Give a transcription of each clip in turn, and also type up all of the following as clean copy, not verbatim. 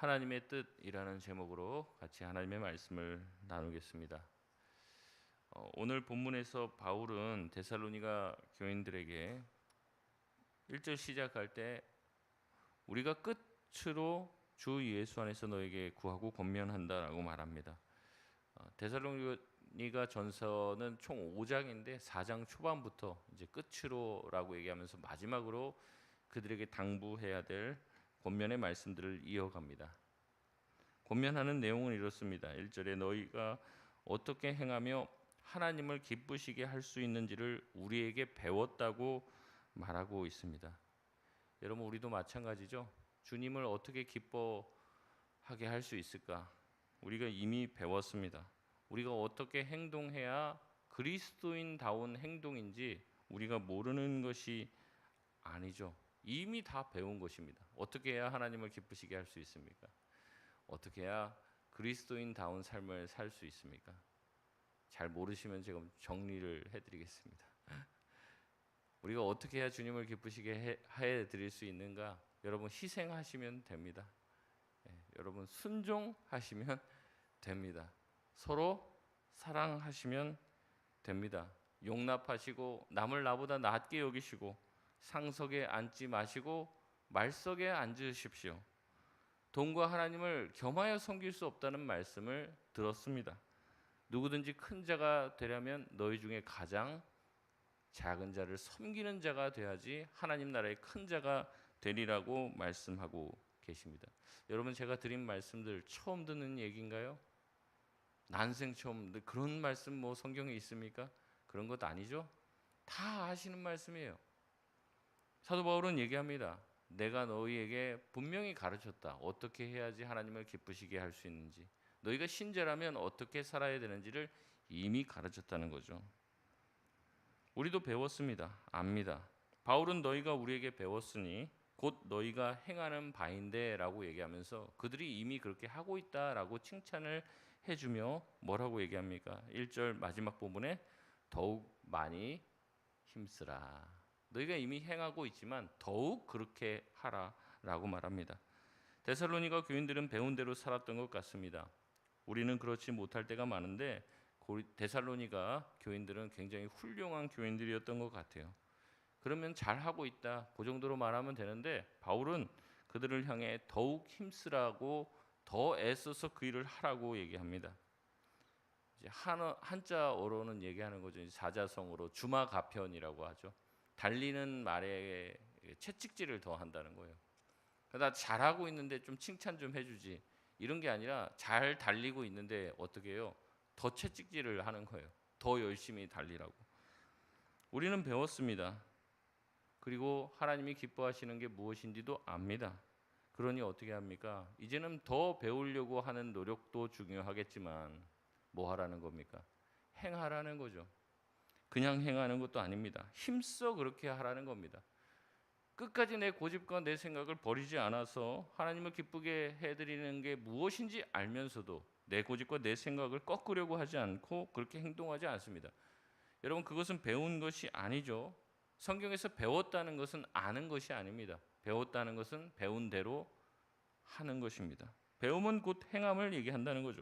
하나님의 뜻이라는 제목으로 같이 하나님의 말씀을 나누겠습니다. 오늘 본문에서 바울은 데살로니가 교인들에게 1절 시작할 때 우리가 끝으로 주 예수 안에서 너에게 구하고 권면한다라고 말합니다. 데살로니가 전서는 총 5장인데 4장 초반부터 이제 끝으로라고 얘기하면서 마지막으로 그들에게 당부해야 될 권면의 말씀들을 이어갑니다. 권면하는 내용은 이렇습니다. 1절에 너희가 어떻게 행하며 하나님을 기쁘시게 할 수 있는지를 우리에게 배웠다고 말하고 있습니다. 여러분, 우리도 마찬가지죠. 주님을 어떻게 기뻐하게 할 수 있을까? 우리가 이미 배웠습니다. 우리가 어떻게 행동해야 그리스도인다운 행동인지 우리가 모르는 것이 아니죠. 이미 다 배운 것입니다. 어떻게 해야 하나님을 기쁘시게 할 수 있습니까? 어떻게 해야 그리스도인다운 삶을 살 수 있습니까? 잘 모르시면 제가 정리를 해드리겠습니다. 우리가 어떻게 해야 주님을 기쁘시게 해드릴 수 있는가? 여러분, 희생하시면 됩니다. 여러분, 순종하시면 됩니다. 서로 사랑하시면 됩니다. 용납하시고 남을 나보다 낮게 여기시고 상석에 앉지 마시고 말석에 앉으십시오. 돈과 하나님을 겸하여 섬길 수 없다는 말씀을 들었습니다. 누구든지 큰 자가 되려면 너희 중에 가장 작은 자를 섬기는 자가 돼야지 하나님 나라의 큰 자가 되리라고 말씀하고 계십니다. 여러분, 제가 드린 말씀들 처음 듣는 얘기인가요? 난생 처음 그런 말씀 성경에 있습니까? 그런 것 아니죠? 다 아시는 말씀이에요. 사도 바울은 얘기합니다. 내가 너희에게 분명히 가르쳤다. 어떻게 해야지 하나님을 기쁘시게 할 수 있는지, 너희가 신자라면 어떻게 살아야 되는지를 이미 가르쳤다는 거죠. 우리도 배웠습니다. 압니다. 바울은 너희가 우리에게 배웠으니 곧 너희가 행하는 바인데 라고 얘기하면서 그들이 이미 그렇게 하고 있다라고 칭찬을 해주며 뭐라고 얘기합니까? 1절 마지막 부분에 더욱 많이 힘쓰라. 너희가 이미 행하고 있지만 더욱 그렇게 하라라고 말합니다. 데살로니가 교인들은 배운 대로 살았던 것 같습니다. 우리는 그렇지 못할 때가 많은데 데살로니가 교인들은 굉장히 훌륭한 교인들이었던 것 같아요. 그러면 잘하고 있다, 그 정도로 말하면 되는데 바울은 그들을 향해 더욱 힘쓰라고, 더 애써서 그 일을 하라고 얘기합니다. 이제 한자어로는 얘기하는 거죠. 사자성어로 주마가편이라고 하죠. 달리는 말에 채찍질을 더 한다는 거예요. 나 잘하고 있는데 좀 칭찬 좀 해주지, 이런 게 아니라 잘 달리고 있는데 어떻게 해요? 더 채찍질을 하는 거예요. 더 열심히 달리라고. 우리는 배웠습니다. 그리고 하나님이 기뻐하시는 게 무엇인지도 압니다. 그러니 어떻게 합니까? 이제는 더 배우려고 하는 노력도 중요하겠지만 뭐 하라는 겁니까? 행하라는 거죠. 그냥 행하는 것도 아닙니다. 힘써 그렇게 하라는 겁니다. 끝까지 내 고집과 내 생각을 버리지 않아서 하나님을 기쁘게 해드리는 게 무엇인지 알면서도 내 고집과 내 생각을 꺾으려고 하지 않고 그렇게 행동하지 않습니다. 여러분, 그것은 배운 것이 아니죠. 성경에서 배웠다는 것은 아는 것이 아닙니다. 배웠다는 것은 배운 대로 하는 것입니다. 배움은 곧 행함을 얘기한다는 거죠.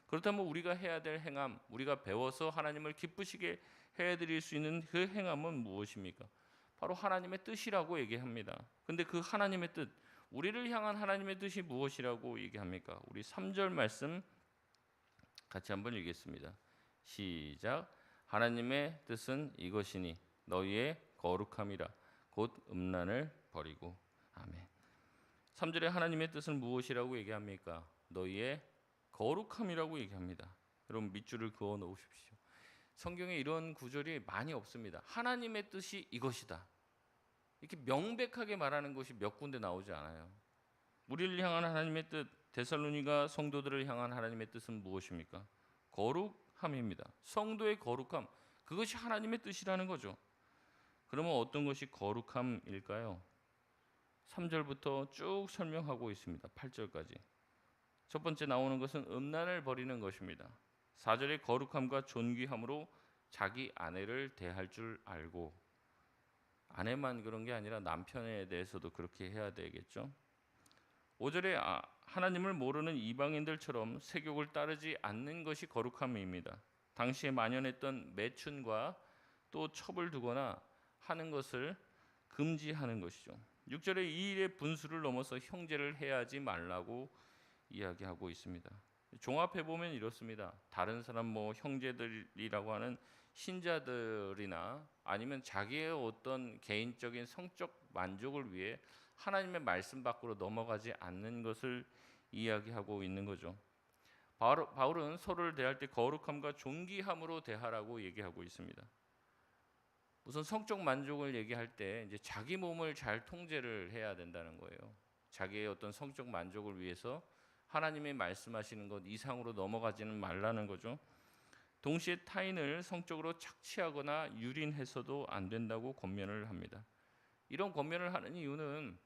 그렇다면 우리가 해야 될 행함, 우리가 배워서 하나님을 기쁘시게 해드릴 수 있는 그 행함은 무엇입니까? 바로 하나님의 뜻이라고 얘기합니다. 근데 그 하나님의 뜻, 우리를 향한 하나님의 뜻이 무엇이라고 얘기합니까? 우리 3절 말씀 같이 한번 읽겠습니다. 시작. 하나님의 뜻은 이것이니 너희의 거룩함이라 곧 음란을 버리고. 아멘. 3절에 하나님의 뜻은 무엇이라고 얘기합니까? 너희의 거룩함이라고 얘기합니다. 여러분, 밑줄을 그어 놓으십시오. 성경에 이런 구절이 많이 없습니다. 하나님의 뜻이 이것이다, 이렇게 명백하게 말하는 것이 몇 군데 나오지 않아요. 우리를 향한 하나님의 뜻, 데살로니가 성도들을 향한 하나님의 뜻은 무엇입니까? 거룩함입니다. 성도의 거룩함, 그것이 하나님의 뜻이라는 거죠. 그러면 어떤 것이 거룩함일까요? 3절부터 쭉 설명하고 있습니다. 8절까지. 첫 번째 나오는 것은 음란을 버리는 것입니다. 4절의 거룩함과 존귀함으로 자기 아내를 대할 줄 알고, 아내만 그런 게 아니라 남편에 대해서도 그렇게 해야 되겠죠. 5절에 하나님을 모르는 이방인들처럼 세욕을 따르지 않는 것이 거룩함입니다. 당시에 만연했던 매춘과 또 첩을 두거나 하는 것을 금지하는 것이죠. 6절에 이 일의 분수를 넘어서 형제를 해하지 말라고 이야기하고 있습니다. 종합해 보면 이렇습니다. 다른 사람 형제들이라고 하는 신자들이나 아니면 자기의 어떤 개인적인 성적 만족을 위해 하나님의 말씀 밖으로 넘어가지 않는 것을 이야기하고 있는 거죠. 바울은 서로를 대할 때 거룩함과 존귀함으로 대하라고 얘기하고 있습니다. 우선 성적 만족을 얘기할 때 이제 자기 몸을 잘 통제를 해야 된다는 거예요. 자기의 어떤 성적 만족을 위해서 하나님이 말씀하시는 것 이상으로 넘어가지는 말라는 거죠. 동시에 타인을 성적으로 착취하거나 유린해서도 안 된다고 권면을 합니다. 이런 권면을 하는 이유는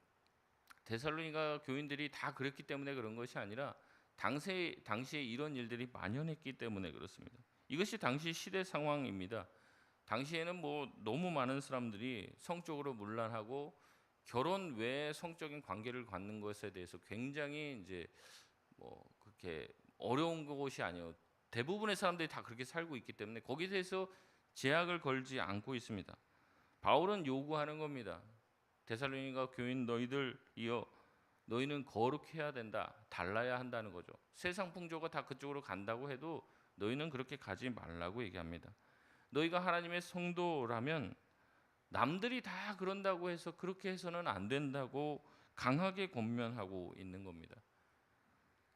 데살로니가 교인들이 다 그랬기 때문에 그런 것이 아니라 당시에 이런 일들이 만연했기 때문에 그렇습니다. 이것이 당시 시대 상황입니다. 당시에는 너무 많은 사람들이 성적으로 문란하고 결혼 외에 성적인 관계를 갖는 것에 대해서 굉장히 이제 그렇게 어려운 것이 아니에요. 대부분의 사람들이 다 그렇게 살고 있기 때문에 거기에 대해서 제약을 걸지 않고 있습니다. 바울은 요구하는 겁니다. 데살로니가 교인 너희는 거룩해야 된다. 달라야 한다는 거죠. 세상 풍조가 다 그쪽으로 간다고 해도 너희는 그렇게 가지 말라고 얘기합니다. 너희가 하나님의 성도라면 남들이 다 그런다고 해서 그렇게 해서는 안 된다고 강하게 권면하고 있는 겁니다.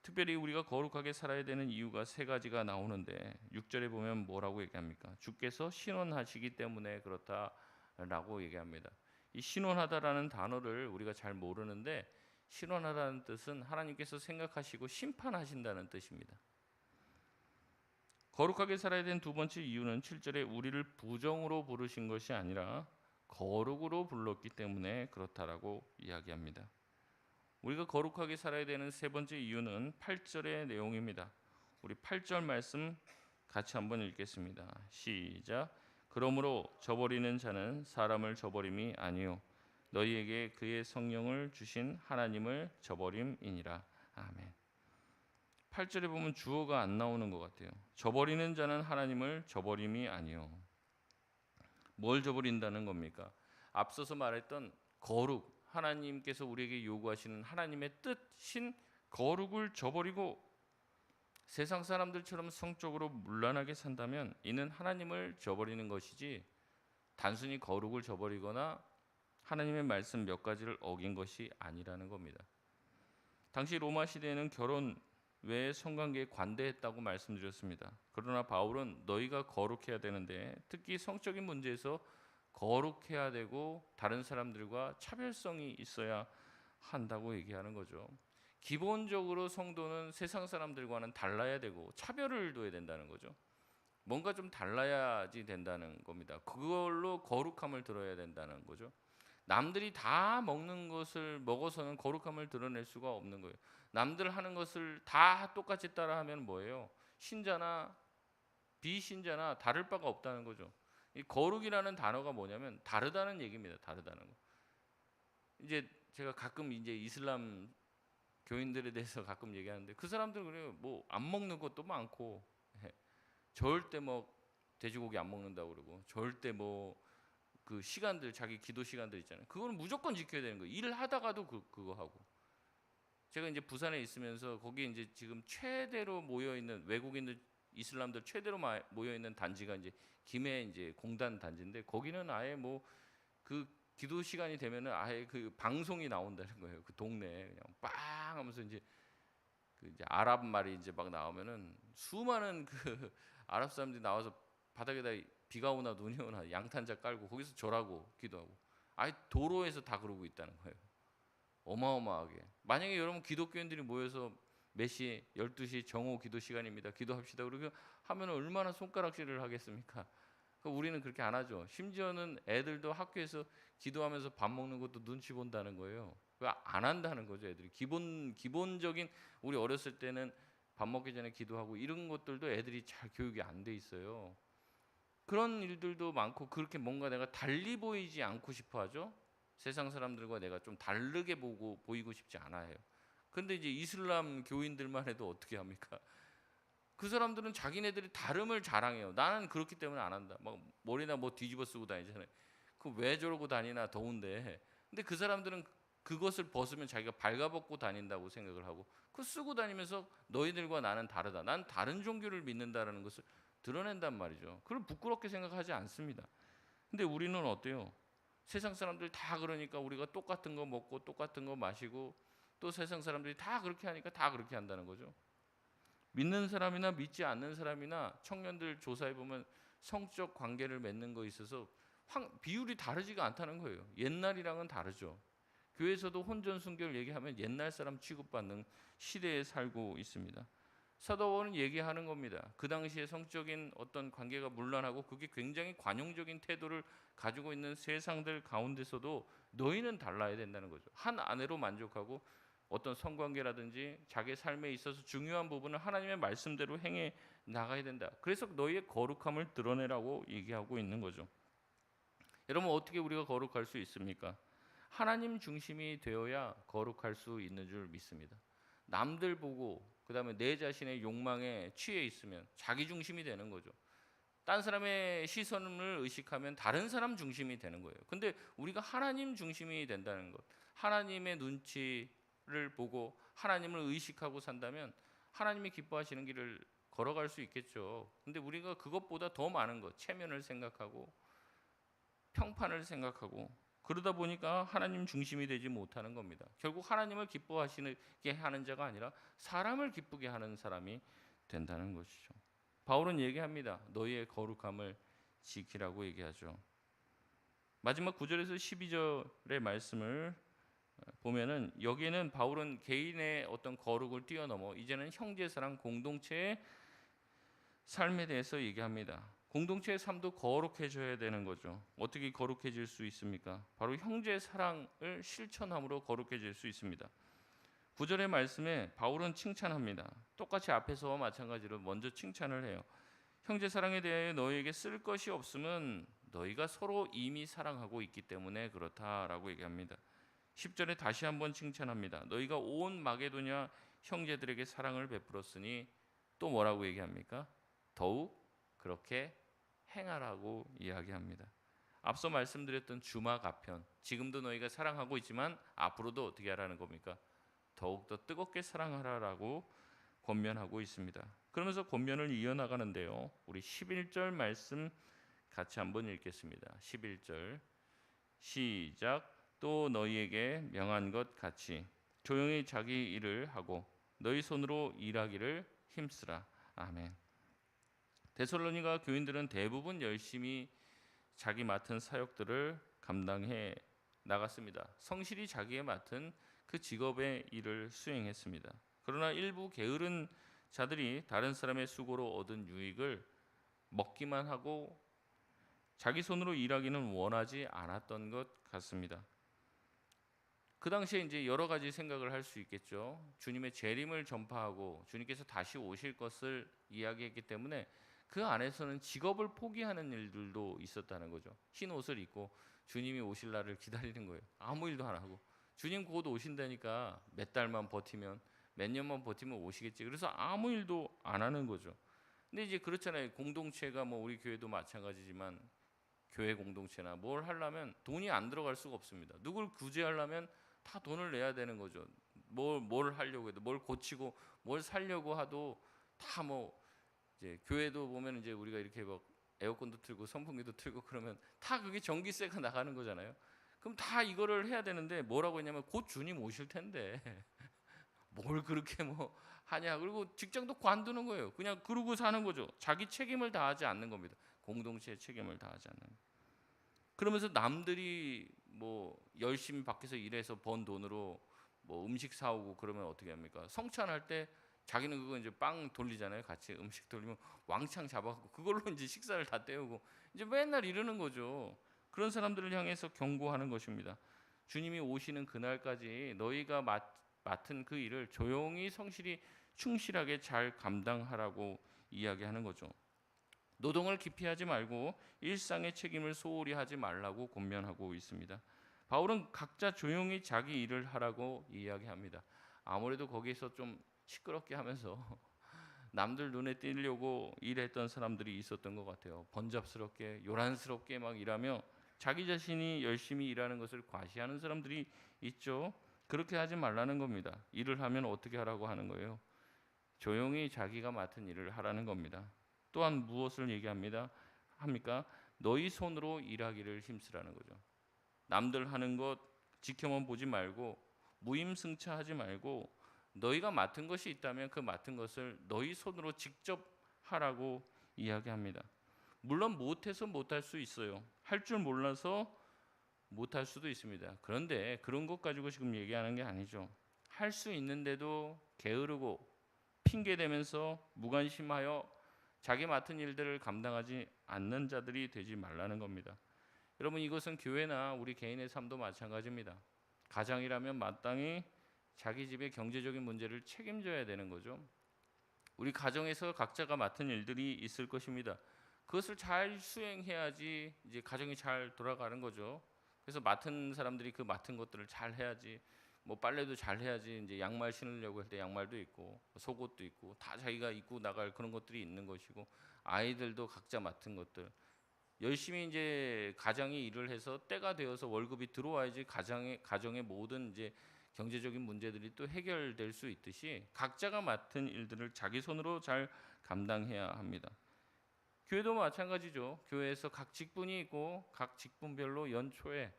특별히 우리가 거룩하게 살아야 되는 이유가 세 가지가 나오는데 6절에 보면 뭐라고 얘기합니까? 주께서 신원하시기 때문에 그렇다라고 얘기합니다. 이 신원하다라는 단어를 우리가 잘 모르는데 신원하다는 뜻은 하나님께서 생각하시고 심판하신다는 뜻입니다. 거룩하게 살아야 되는 두 번째 이유는 7절에 우리를 부정으로 부르신 것이 아니라 거룩으로 불렀기 때문에 그렇다라고 이야기합니다. 우리가 거룩하게 살아야 되는 세 번째 이유는 8절의 내용입니다. 우리 8절 말씀 같이 한번 읽겠습니다. 시작. 그러므로 저버리는 자는 사람을 저버림이 아니요 너희에게 그의 성령을 주신 하나님을 저버림이니라. 아멘. 8절에 보면 주어가 안 나오는 것 같아요. 저버리는 자는 하나님을 저버림이 아니요. 뭘 저버린다는 겁니까? 앞서서 말했던 거룩, 하나님께서 우리에게 요구하시는 하나님의 뜻인 거룩을 저버리고 세상 사람들처럼 성적으로 문란하게 산다면 이는 하나님을 저버리는 것이지 단순히 거룩을 저버리거나 하나님의 말씀 몇 가지를 어긴 것이 아니라는 겁니다. 당시 로마 시대에는 결혼 외에 성관계에 관대했다고 말씀드렸습니다. 그러나 바울은 너희가 거룩해야 되는데 특히 성적인 문제에서 거룩해야 되고 다른 사람들과 차별성이 있어야 한다고 얘기하는 거죠. 기본적으로 성도는 세상 사람들과는 달라야 되고 차별을 둬야 된다는 거죠. 뭔가 좀 달라야지 된다는 겁니다. 그걸로 거룩함을 드러야 된다는 거죠. 남들이 다 먹는 것을 먹어서는 거룩함을 드러낼 수가 없는 거예요. 남들 하는 것을 다 똑같이 따라하면 뭐예요? 신자나 비신자나 다를 바가 없다는 거죠. 이 거룩이라는 단어가 뭐냐면 다르다는 얘기입니다. 다르다는 거. 이제 제가 가끔 이제 이슬람 교인들에 대해서 가끔 얘기하는데 그 사람들 그래요. 안 먹는 것도 많고 절대 돼지고기 안 먹는다고 그러고 절대 그 시간들 자기 기도 시간들 있잖아요. 그거는 무조건 지켜야 되는 거예요. 일을 하다가도 그거 하고. 제가 이제 부산에 있으면서 거기 이제 지금 최대로 모여 있는 외국인들 이슬람들 최대로 모여 있는 단지가 이제 김해 이제 공단 단지인데 거기는 아예 그 기도 시간이 되면은 아예 그 방송이 나온다는 거예요. 그 동네에 그냥 빵 하면서 이제 이제 아랍 말이 이제 막 나오면은 수많은 그 아랍 사람들이 나와서 바닥에다 비가 오나 눈이 오나 양탄자 깔고 거기서 절하고 기도하고 아예 도로에서 다 그러고 있다는 거예요. 어마어마하게. 만약에 여러분 기독교인들이 모여서 몇 시? 12시 정오 기도 시간입니다. 기도합시다. 그러고 하면 얼마나 손가락질을 하겠습니까? 우리는 그렇게 안 하죠. 심지어는 애들도 학교에서 기도하면서 밥 먹는 것도 눈치 본다는 거예요. 안 한다는 거죠. 애들이 기본적인 우리 어렸을 때는 밥 먹기 전에 기도하고 이런 것들도 애들이 잘 교육이 안 돼 있어요. 그런 일들도 많고 그렇게 뭔가 내가 달리 보이지 않고 싶어 하죠. 세상 사람들과 내가 좀 다르게 보이고 싶지 않아요. 근데 이제 이슬람 교인들만 해도 어떻게 합니까? 그 사람들은 자기네들이 다름을 자랑해요. 나는 그렇기 때문에 안 한다. 막 머리나 뭐 뒤집어 쓰고 다니잖아요. 그 왜 저러고 다니나 더운데. 근데 그 사람들은 그것을 벗으면 자기가 발가벗고 다닌다고 생각을 하고 그 쓰고 다니면서 너희들과 나는 다르다. 난 다른 종교를 믿는다라는 것을 드러낸단 말이죠. 그걸 부끄럽게 생각하지 않습니다. 근데 우리는 어때요? 세상 사람들 다 그러니까 우리가 똑같은 거 먹고 똑같은 거 마시고 또 세상 사람들이 다 그렇게 하니까 다 그렇게 한다는 거죠. 믿는 사람이나 믿지 않는 사람이나 청년들 조사해 보면 성적 관계를 맺는 거에 있어서 비율이 다르지가 않다는 거예요. 옛날이랑은 다르죠. 교회에서도 혼전 순결 얘기하면 옛날 사람 취급받는 시대에 살고 있습니다. 사도 바울은 얘기하는 겁니다. 그 당시에 성적인 어떤 관계가 문란하고 그게 굉장히 관용적인 태도를 가지고 있는 세상들 가운데서도 너희는 달라야 된다는 거죠. 한 아내로 만족하고 어떤 성관계라든지 자기 삶에 있어서 중요한 부분을 하나님의 말씀대로 행해 나가야 된다. 그래서 너희의 거룩함을 드러내라고 얘기하고 있는 거죠. 여러분 어떻게 우리가 거룩할 수 있습니까? 하나님 중심이 되어야 거룩할 수 있는 줄 믿습니다. 남들 보고 그다음에 내 자신의 욕망에 취해 있으면 자기 중심이 되는 거죠. 딴 사람의 시선을 의식하면 다른 사람 중심이 되는 거예요. 근데 우리가 하나님 중심이 된다는 것, 하나님의 눈치를 보고 하나님을 의식하고 산다면 하나님이 기뻐하시는 길을 걸어갈 수 있겠죠. 근데 우리가 그것보다 더 많은 것, 체면을 생각하고 평판을 생각하고 그러다 보니까 하나님 중심이 되지 못하는 겁니다. 결국 하나님을 기뻐하시게 하는 자가 아니라 사람을 기쁘게 하는 사람이 된다는 것이죠. 바울은 얘기합니다. 너희의 거룩함을 지키라고 얘기하죠. 마지막 9절에서 12절의 말씀을 보면은 여기에는 바울은 개인의 어떤 거룩을 뛰어넘어 이제는 형제 사랑 공동체의 삶에 대해서 얘기합니다. 공동체의 삶도 거룩해져야 되는 거죠. 어떻게 거룩해질 수 있습니까? 바로 형제 사랑을 실천함으로 거룩해질 수 있습니다. 9절의 말씀에 바울은 칭찬합니다. 똑같이 앞에서와 마찬가지로 먼저 칭찬을 해요. 형제 사랑에 대해 너희에게 쓸 것이 없음은 너희가 서로 이미 사랑하고 있기 때문에 그렇다라고 얘기합니다. 10절에 다시 한번 칭찬합니다. 너희가 온 마게도냐 형제들에게 사랑을 베풀었으니 또 뭐라고 얘기합니까? 더욱 그렇게 행하라고 이야기합니다. 앞서 말씀드렸던 주막 아편, 지금도 너희가 사랑하고 있지만 앞으로도 어떻게 하라는 겁니까? 더욱더 뜨겁게 사랑하라라고 권면하고 있습니다. 그러면서 권면을 이어나가는데요. 우리 11절 말씀 같이 한번 읽겠습니다. 11절 시작. 또 너희에게 명한 것 같이 조용히 자기 일을 하고 너희 손으로 일하기를 힘쓰라. 아멘. 데살로니가 교인들은 대부분 열심히 자기 맡은 사역들을 감당해 나갔습니다. 성실히 자기의 맡은 그 직업의 일을 수행했습니다. 그러나 일부 게으른 자들이 다른 사람의 수고로 얻은 유익을 먹기만 하고 자기 손으로 일하기는 원하지 않았던 것 같습니다. 그 당시에 이제 여러 가지 생각을 할 수 있겠죠. 주님의 재림을 전파하고 주님께서 다시 오실 것을 이야기했기 때문에 그 안에서는 직업을 포기하는 일들도 있었다는 거죠. 흰 옷을 입고 주님이 오실 날을 기다리는 거예요. 아무 일도 안 하고 주님 곧 오신다니까 몇 달만 버티면 몇 년만 버티면 오시겠지. 그래서 아무 일도 안 하는 거죠. 근데 이제 그렇잖아요. 공동체가 뭐 우리 교회도 마찬가지지만 교회 공동체나 뭘 하려면 돈이 안 들어갈 수가 없습니다. 누굴 구제하려면 다 돈을 내야 되는 거죠. 뭘 하려고 해도 뭘 고치고 뭘 살려고 하도 다 뭐 이제 교회도 보면 이제 우리가 이렇게 막 에어컨도 틀고 선풍기도 틀고 그러면 다 그게 전기세가 나가는 거잖아요. 그럼 다 이거를 해야 되는데 뭐라고 했냐면 곧 주님 오실 텐데 뭘 그렇게 뭐 하냐. 그리고 직장도 관두는 거예요. 그냥 그러고 사는 거죠. 자기 책임을 다하지 않는 겁니다. 공동체의 책임을 다하지 않는. 그러면서 남들이 뭐 열심히 밖에서 일해서 번 돈으로 뭐 음식 사오고 그러면 어떻게 합니까? 성찬할 때 자기는 그거 이제 빵 돌리잖아요. 같이 음식 돌리면 왕창 잡아갖고 그걸로 이제 식사를 다 때우고 이제 맨날 이러는 거죠. 그런 사람들을 향해서 경고하는 것입니다. 주님이 오시는 그날까지 너희가 맡은 그 일을 조용히 성실히 충실하게 잘 감당하라고 이야기하는 거죠. 노동을 기피하지 말고 일상의 책임을 소홀히 하지 말라고 권면하고 있습니다. 바울은 각자 조용히 자기 일을 하라고 이야기합니다. 아무래도 거기서 좀 시끄럽게 하면서 남들 눈에 띄려고 일했던 사람들이 있었던 것 같아요. 번잡스럽게 요란스럽게 막 일하며 자기 자신이 열심히 일하는 것을 과시하는 사람들이 있죠. 그렇게 하지 말라는 겁니다. 일을 하면 어떻게 하라고 하는 거예요? 조용히 자기가 맡은 일을 하라는 겁니다. 또한 무엇을 얘기합니다? 합니까? 너희 손으로 일하기를 힘쓰라는 거죠. 남들 하는 것 지켜만 보지 말고 무임승차하지 말고 너희가 맡은 것이 있다면 그 맡은 것을 너희 손으로 직접 하라고 이야기합니다. 물론 못해서 못할 수 있어요. 할 줄 몰라서 못할 수도 있습니다. 그런데 그런 것 가지고 지금 얘기하는 게 아니죠. 할 수 있는데도 게으르고 핑계대면서 무관심하여 자기 맡은 일들을 감당하지 않는 자들이 되지 말라는 겁니다. 여러분, 이것은 교회나 우리 개인의 삶도 마찬가지입니다. 가장이라면 마땅히 자기 집의 경제적인 문제를 책임져야 되는 거죠. 우리 가정에서 각자가 맡은 일들이 있을 것입니다. 그것을 잘 수행해야지 이제 가정이 잘 돌아가는 거죠. 그래서 맡은 사람들이 그 맡은 것들을 잘 해야지. 뭐 빨래도 잘 해야지. 이제 양말 신으려고 할 때 양말도 있고 속옷도 있고 다 자기가 입고 나갈 그런 것들이 있는 것이고, 아이들도 각자 맡은 것들 열심히 이제 가장이 일을 해서 때가 되어서 월급이 들어와야지 가정의 모든 이제 경제적인 문제들이 또 해결될 수 있듯이 각자가 맡은 일들을 자기 손으로 잘 감당해야 합니다. 교회도 마찬가지죠. 교회에서 각 직분이 있고 각 직분별로 연초에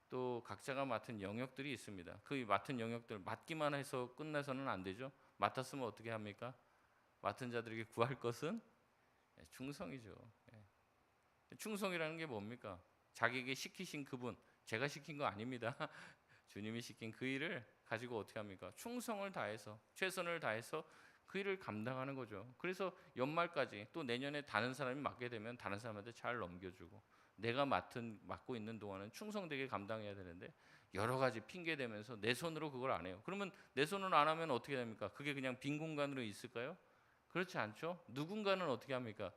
또 각자가 맡은 영역들이 있습니다. 그 맡은 영역들 맡기만 해서 끝나서는 안 되죠. 맡았으면 어떻게 합니까? 맡은 자들에게 구할 것은 충성이죠. 충성이라는 게 뭡니까? 자기에게 시키신 그분, 제가 시킨 거 아닙니다. 주님이 시킨 그 일을 가지고 어떻게 합니까? 충성을 다해서, 최선을 다해서 그 일을 감당하는 거죠. 그래서 연말까지 또 내년에 다른 사람이 맡게 되면 다른 사람한테 잘 넘겨주고, 내가 맡고 있는 동안은 충성되게 감당해야 되는데 여러 가지 핑계 대면서 내 손으로 그걸 안 해요. 그러면 내 손으로 안 하면 어떻게 됩니까? 그게 그냥 빈 공간으로 있을까요? 그렇지 않죠. 누군가는 어떻게 합니까?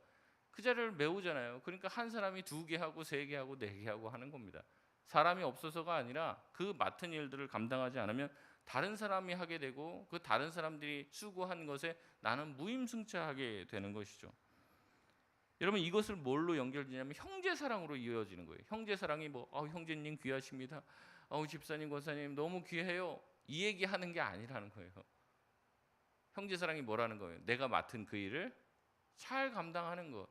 그 자리를 메우잖아요. 그러니까 한 사람이 2개 하고 3개 하고 4개 하고 하는 겁니다. 사람이 없어서가 아니라 그 맡은 일들을 감당하지 않으면 다른 사람이 하게 되고 그 다른 사람들이 수고한 것에 나는 무임승차하게 되는 것이죠. 여러분, 이것을 뭘로 연결되냐면 형제 사랑으로 이어지는 거예요. 형제 사랑이 뭐 형제님 귀하십니다. 집사님 권사님 너무 귀해요. 이 얘기하는 게 아니라는 거예요. 형제 사랑이 뭐라는 거예요? 내가 맡은 그 일을 잘 감당하는 것.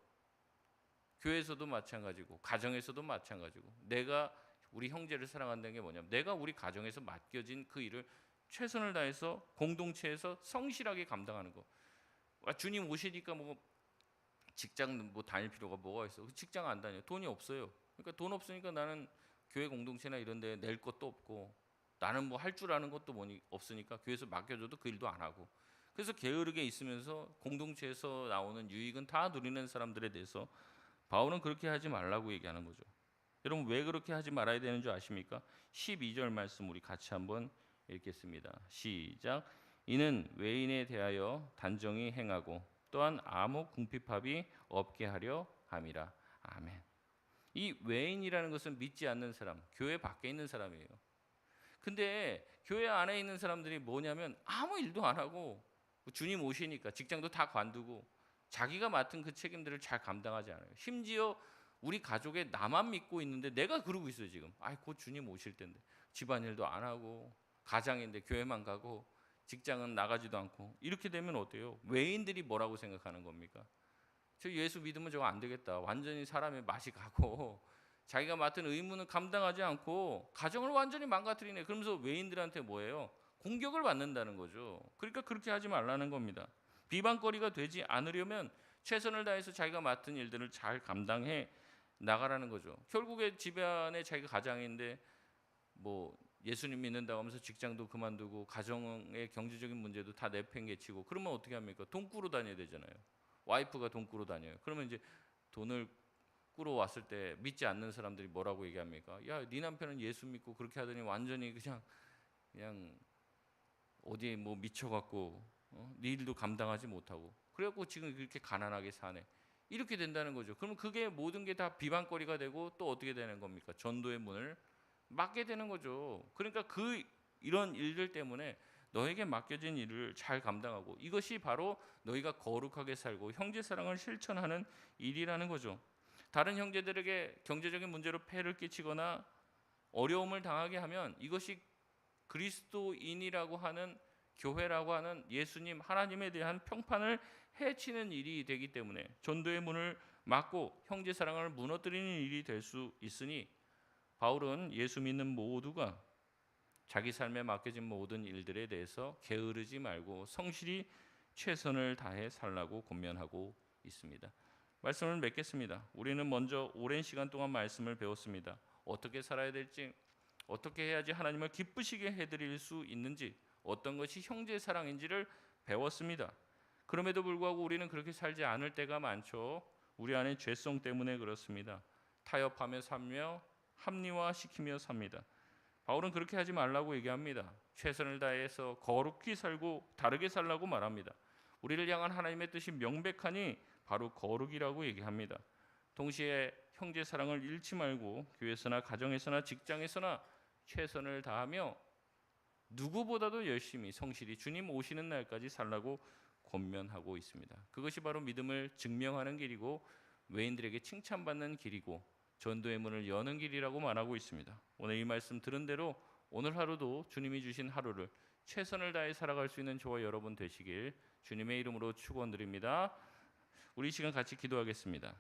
교회에서도 마찬가지고 가정에서도 마찬가지고, 내가 우리 형제를 사랑한다는 게 뭐냐면 내가 우리 가정에서 맡겨진 그 일을 최선을 다해서 공동체에서 성실하게 감당하는 거. 주님 오시니까 뭐 직장 뭐 다닐 필요가 뭐가 있어? 직장 안 다녀. 돈이 없어요. 그러니까 돈 없으니까 나는 교회 공동체나 이런 데 낼 것도 없고, 나는 뭐 할 줄 아는 것도 없으니까 교회에서 맡겨줘도 그 일도 안 하고, 그래서 게으르게 있으면서 공동체에서 나오는 유익은 다 누리는 사람들에 대해서 바울은 그렇게 하지 말라고 얘기하는 거죠. 여러분, 왜 그렇게 하지 말아야 되는 줄 아십니까? 12절 말씀 우리 같이 한번 읽겠습니다. 시작. 이는 외인에 대하여 단정히 행하고 또한 아무 궁핍함이 없게 하려 함이라. 아멘. 이 외인이라는 것은 믿지 않는 사람, 교회 밖에 있는 사람이에요. 근데 교회 안에 있는 사람들이 뭐냐면 아무 일도 안 하고 주님 오시니까 직장도 다 관두고 자기가 맡은 그 책임들을 잘 감당하지 않아요. 심지어 우리 가족에 나만 믿고 있는데 내가 그러고 있어요 지금. 곧 주님 오실 텐데 집안일도 안 하고 가장인데 교회만 가고 직장은 나가지도 않고, 이렇게 되면 어때요? 외인들이 뭐라고 생각하는 겁니까? 저 예수 믿으면 저거 안 되겠다. 완전히 사람의 맛이 가고 자기가 맡은 의무는 감당하지 않고 가정을 완전히 망가뜨리네. 그러면서 외인들한테 뭐예요? 공격을 받는다는 거죠. 그러니까 그렇게 하지 말라는 겁니다. 비방거리가 되지 않으려면 최선을 다해서 자기가 맡은 일들을 잘 감당해 나가라는 거죠. 결국에 집안에 자기가 가장인데 뭐 예수님 믿는다고 하면서 직장도 그만두고 가정의 경제적인 문제도 다 내팽개치고, 그러면 어떻게 합니까? 돈 꾸러 다녀야 되잖아요. 와이프가 돈 꾸러 다녀요. 그러면 이제 돈을 꾸러 왔을 때 믿지 않는 사람들이 뭐라고 얘기합니까? 야, 네 남편은 예수 믿고 그렇게 하더니 완전히 그냥 어디에 뭐 미쳐갖고 네 일도 감당하지 못하고 그래갖고 지금 그렇게 가난하게 사네. 이렇게 된다는 거죠. 그러면 그게 모든 게 다 비방거리가 되고 또 어떻게 되는 겁니까? 전도의 문을 맡게 되는 거죠. 그러니까 이런 일들 때문에 너에게 맡겨진 일을 잘 감당하고, 이것이 바로 너희가 거룩하게 살고 형제 사랑을 실천하는 일이라는 거죠. 다른 형제들에게 경제적인 문제로 폐를 끼치거나 어려움을 당하게 하면 이것이 그리스도인이라고 하는, 교회라고 하는 예수님 하나님에 대한 평판을 해치는 일이 되기 때문에 전도의 문을 막고 형제 사랑을 무너뜨리는 일이 될 수 있으니, 바울은 예수 믿는 모두가 자기 삶에 맡겨진 모든 일들에 대해서 게으르지 말고 성실히 최선을 다해 살라고 권면하고 있습니다. 말씀을 맺겠습니다. 우리는 먼저 오랜 시간 동안 말씀을 배웠습니다. 어떻게 살아야 될지, 어떻게 해야지 하나님을 기쁘시게 해드릴 수 있는지, 어떤 것이 형제 사랑인지를 배웠습니다. 그럼에도 불구하고 우리는 그렇게 살지 않을 때가 많죠. 우리 안에 죄성 때문에 그렇습니다. 타협하며 살며 합리화시키며 삽니다. 바울은 그렇게 하지 말라고 얘기합니다. 최선을 다해서 거룩히 살고 다르게 살라고 말합니다. 우리를 향한 하나님의 뜻이 명백하니 바로 거룩이라고 얘기합니다. 동시에 형제 사랑을 잃지 말고 교회에서나 가정에서나 직장에서나 최선을 다하며 누구보다도 열심히 성실히 주님 오시는 날까지 살라고 권면하고 있습니다. 그것이 바로 믿음을 증명하는 길이고 외인들에게 칭찬받는 길이고 전도의 문을 여는 길이라고 말하고 있습니다. 오늘 이 말씀 들은 대로 오늘 하루도 주님이 주신 하루를 최선을 다해 살아갈 수 있는 저와 여러분 되시길 주님의 이름으로 축원드립니다. 우리 이 시간 같이 기도하겠습니다.